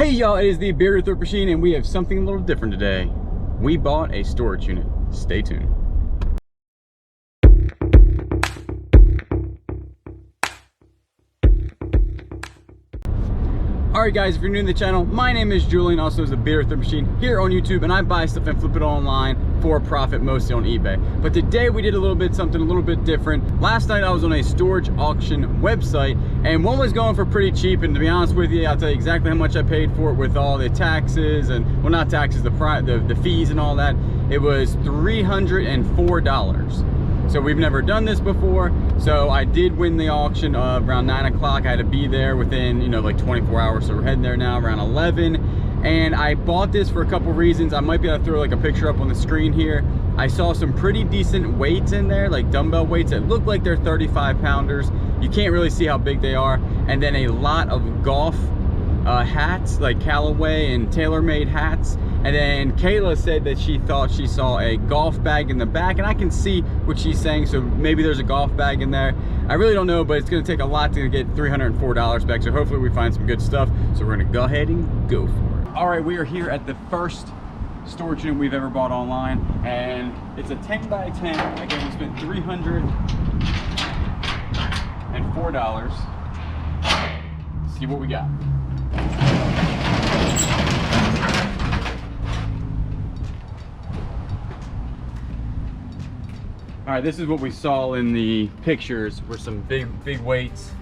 Hey y'all, it is the Bearded Thrift Machine, and we have something a little different today. We bought a storage unit. Stay tuned. Alright guys, if you're new to the channel, my name is Julian, also as the Bearded Thrift Machine here on YouTube, and I buy stuff and flip it online for profit, mostly on eBay. But today we did something a little bit different. Last night I was on a storage auction website, and one was going for pretty cheap, and to be honest with you, I'll tell you exactly how much I paid for it with all the taxes, and well, not taxes, the fees and all that. It was $304. So we've never done this before, so I did win the auction around 9 o'clock. I had to be there within, like 24 hours, so we're heading there now around 11. And I bought this for a couple reasons. I might be able to throw like a picture up on the screen here. I saw some pretty decent weights in there, like dumbbell weights that look like they're 35-pounders. You can't really see how big they are. And then a lot of golf hats, like Callaway and TaylorMade hats. And then Kayla said that she thought she saw a golf bag in the back, and I can see what she's saying, so maybe there's a golf bag in there. I really don't know, but it's gonna take a lot to get $304 back, so hopefully we find some good stuff. So we're gonna go ahead and go for it. All right, we are here at the first storage unit we've ever bought online, and it's a 10 by 10. Again, we spent $304. Let's see what we got. All right, this is what we saw in the pictures, were some big weights.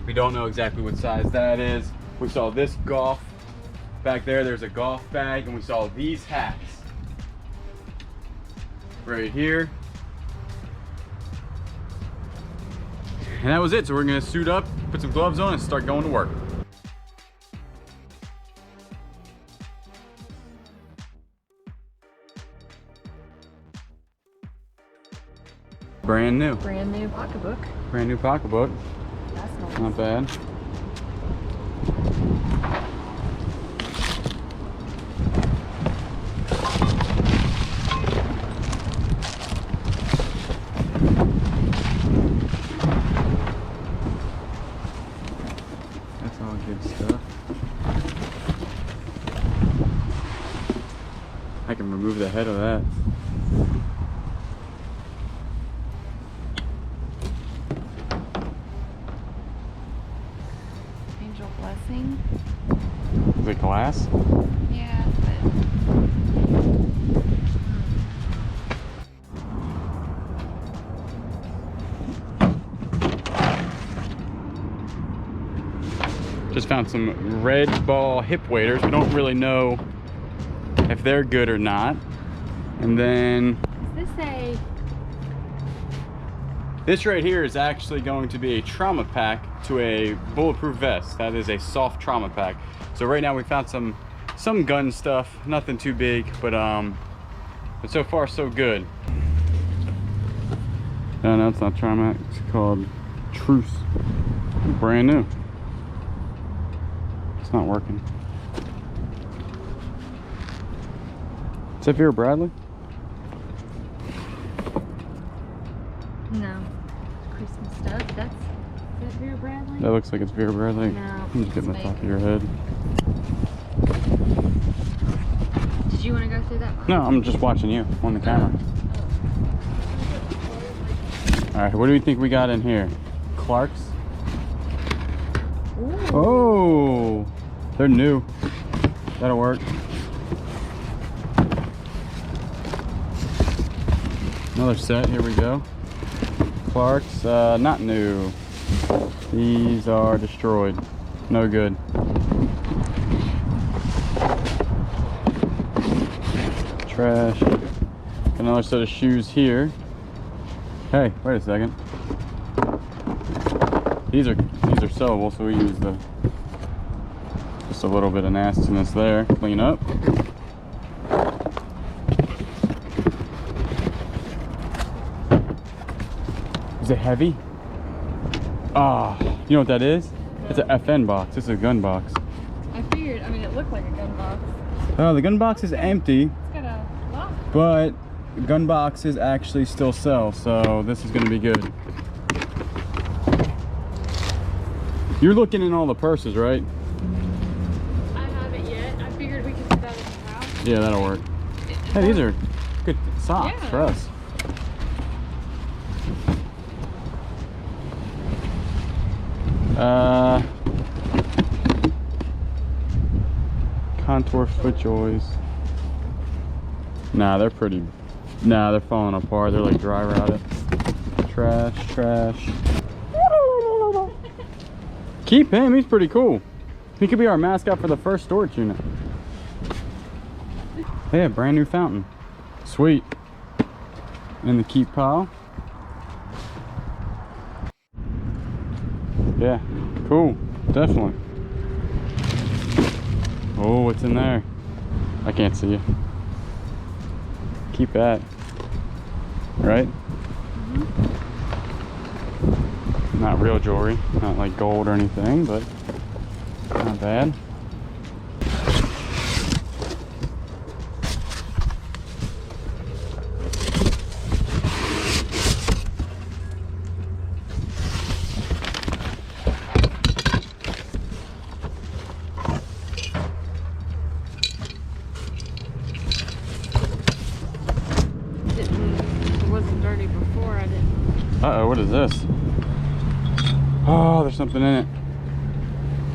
We don't know exactly what size that is. We saw this golf back there. There's a golf bag, and we saw these hats right here. And that was it. So we're gonna suit up, put some gloves on, and start going to work. Brand new. Brand new pocketbook. Brand new pocketbook. That's nice. Not bad. That's all good stuff. I can remove the head of that. Blessing. Is it glass? Yeah, Just found some Red Ball hip waders. We don't really know if they're good or not. And then is this a... This right here is actually going to be a trauma pack to a bulletproof vest. That is a soft trauma pack. So right now we found some gun stuff, nothing too big, but so far so good. No, it's not trauma. It's called Truce. Brand new. It's not working. Is that Vera Bradley? No. Christmas stuff. Is that Vera Bradley? That looks like it's Vera Bradley. No. I'm just getting the top of your head. Did you want to go through that one? No, I'm just watching you on the camera. All right, what do we think we got in here? Clark's? Ooh. Oh, they're new. That'll work. Another set, here we go. Clark's, not new. These are destroyed. No good. Trash. Another set of shoes here. Hey, wait a second. These are sellable, so we use just a little bit of nastiness there. Clean up. Is it heavy? Ah, you know what that is? It's an FN box. It's a gun box. I figured, it looked like a gun box. Oh, the gun box is empty. It's got a lock. But gun boxes actually still sell, so this is going to be good. You're looking in all the purses, right? I haven't yet. Yeah, that'll work. Hey, these are good socks Yeah. for us. Contour FootJoys. Nah, they're pretty. Nah, they're falling apart. They're like dry rotted. Trash, trash. Keep him. He's pretty cool. He could be our mascot for the first storage unit. Hey, a brand new fountain. Sweet. In the keep pile. Yeah, cool. Definitely. Oh, what's in there? I can't see you. Keep that. Right? Not real jewelry. Not like gold or anything, but not bad. It wasn't dirty before. I didn't. Uh-oh, what is this? Oh, there's something in it.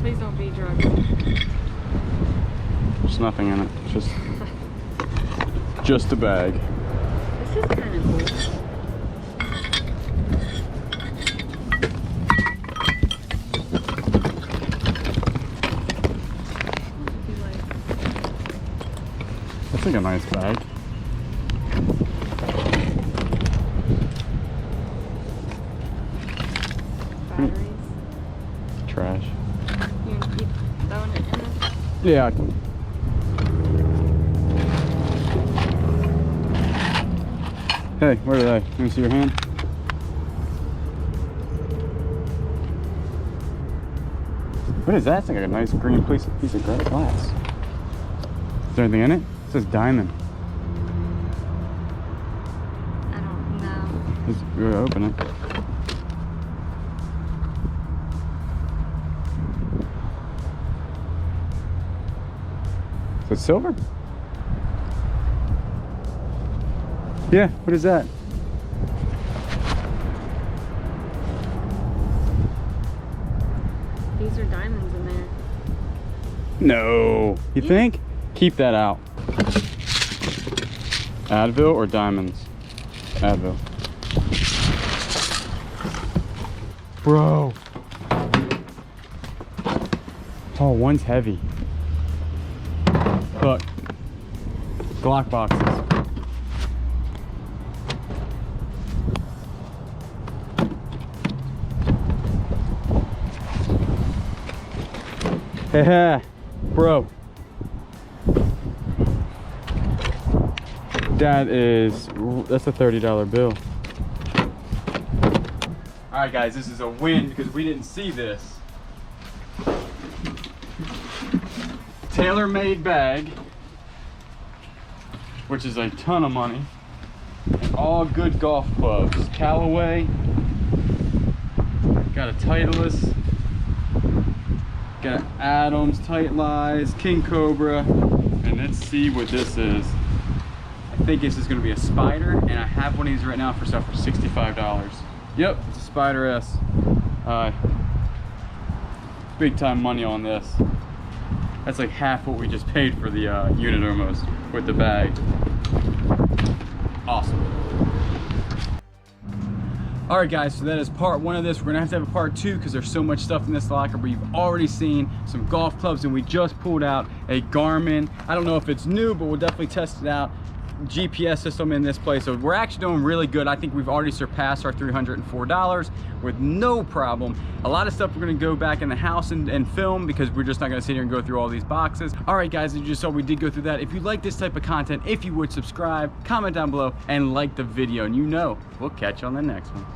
Please don't be drugs. There's nothing in it. It's just a bag. This is kind of cool. That's like a nice bag. Batteries. Trash. You gonna keep throwing it in this? Yeah, I can. Hey, where are they? Let me see your hand. What is that? It's like a nice green piece of glass. Is there anything in it? It says diamond. I don't know. Let's go open it. Is it silver? Yeah, what is that? These are diamonds in there. No. You think? Keep that out. Advil or diamonds? Advil. Bro. Oh, one's heavy. Look. Glock boxes. Yeah, bro. That's a $30 bill. All right, guys, this is a win because we didn't see this. Tailor-made bag, which is a ton of money. And all good golf clubs. Callaway. Got a Titleist. Got Adams, Tight Lies, King Cobra, and let's see what this is. I think this is gonna be a Spider, and I have one of these right now for $65. Yep, it's a Spider S. Big time money on this. That's like half what we just paid for the unit almost, with the bag. Awesome. All right, guys, so that is part one of this. We're gonna have to have a part two because there's so much stuff in this locker. We've already seen some golf clubs, and we just pulled out a Garmin. I don't know if it's new, but we'll definitely test it out. GPS system in this place, so we're actually doing really good. I think we've already surpassed our $304 with no problem. A lot of stuff we're going to go back in the house and film because we're just not going to sit here and go through all these boxes. All right, guys, as you just saw, we did go through that. If you like this type of content, if you would subscribe, comment down below, and like the video, and we'll catch you on the next one.